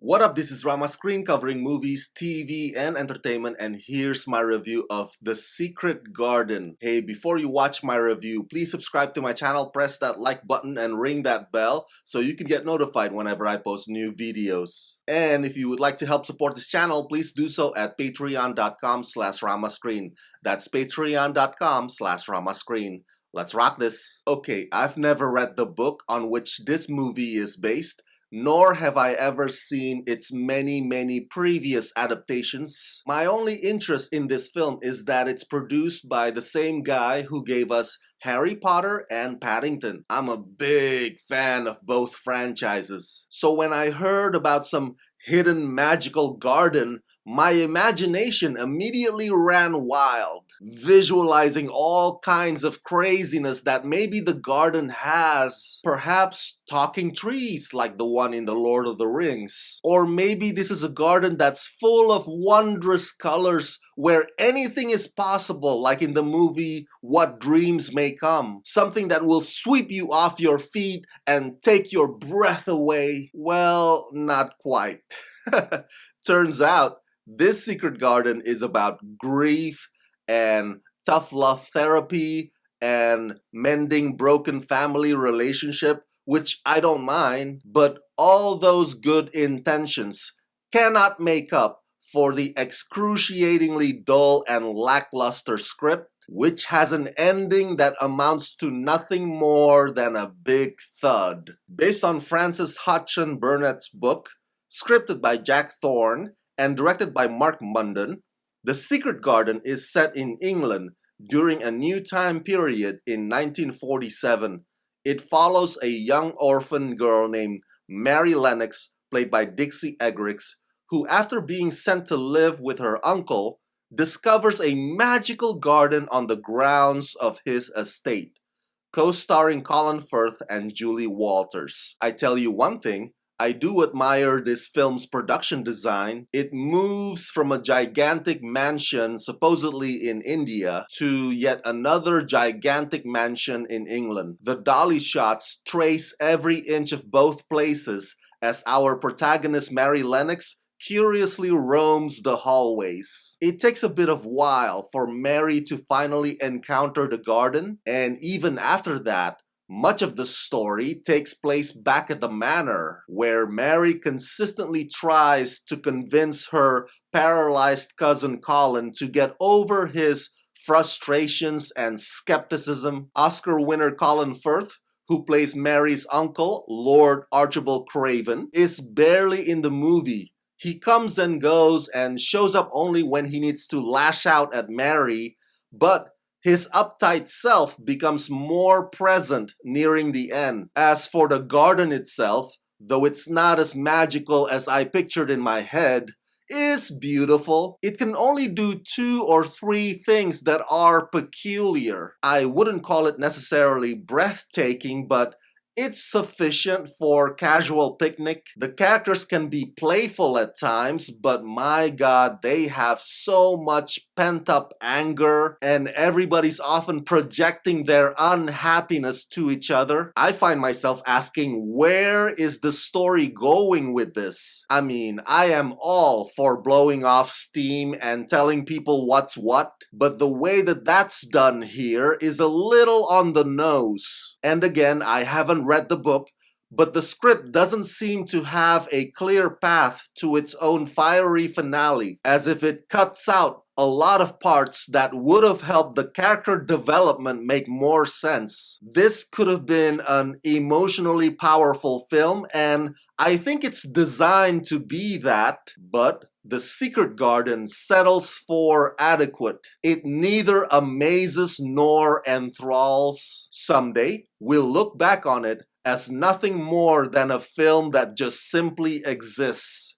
What up, this is Rama Screen covering movies, TV, and entertainment, and here's my review of The Secret Garden. Hey, before you watch my review, please subscribe to my channel, press that like button, and ring that bell so you can get notified whenever I post new videos. And if you would like to help support this channel, please do so at patreon.com/ramascreen. That's patreon.com/ramascreen. Let's rock this. Okay, I've never read the book on which this movie is based, nor have I ever seen its many previous adaptations. My only interest in this film is that it's produced by the same guy who gave us Harry Potter and Paddington. I'm a big fan of both franchises. So when I heard about some hidden magical garden, my imagination immediately ran wild, visualizing all kinds of craziness that maybe the garden has. Perhaps talking trees like the one in The Lord of the Rings. Or maybe this is a garden that's full of wondrous colors where anything is possible, like in the movie What Dreams May Come. Something that will sweep you off your feet and take your breath away. Well, not quite. Turns out, this secret garden is about grief and tough love therapy and mending broken family relationship, which I don't mind, but all those good intentions cannot make up for the excruciatingly dull and lackluster script, which has an ending that amounts to nothing more than a big thud. Based on Frances Hodgson Burnett's book, scripted by Jack Thorne, and directed by Mark Munden, The Secret Garden is set in England during a new time period in 1947. It follows a young orphan girl named Mary Lennox, played by Dixie Eggerichs, who after being sent to live with her uncle, discovers a magical garden on the grounds of his estate, co-starring Colin Firth and Julie Walters. I tell you one thing, I do admire this film's production design. It moves from a gigantic mansion supposedly in India to yet another gigantic mansion in England. The dolly shots trace every inch of both places as our protagonist Mary Lennox curiously roams the hallways. It takes a bit of while for Mary to finally encounter the garden, and even after that, much of the story takes place back at the manor, where Mary consistently tries to convince her paralyzed cousin Colin to get over his frustrations and skepticism. Oscar winner Colin Firth, who plays Mary's uncle, Lord Archibald Craven, is barely in the movie. He comes and goes and shows up only when he needs to lash out at Mary, but his uptight self becomes more present nearing the end. As for the garden itself, though it's not as magical as I pictured in my head, is beautiful. It can only do 2 or 3 things that are peculiar. I wouldn't call it necessarily breathtaking, but it's sufficient for casual picnic. The characters can be playful at times, but my god, they have so much pent-up anger, and everybody's often projecting their unhappiness to each other. I find myself asking, where is the story going with this? I mean, I am all for blowing off steam and telling people what's what, but the way that that's done here is a little on the nose. And again, I haven't read the book, but the script doesn't seem to have a clear path to its own fiery finale, as if it cuts out a lot of parts that would have helped the character development make more sense. This could have been an emotionally powerful film, and I think it's designed to be that, but The Secret Garden settles for adequate. It neither amazes nor enthralls. Someday, we'll look back on it as nothing more than a film that just simply exists.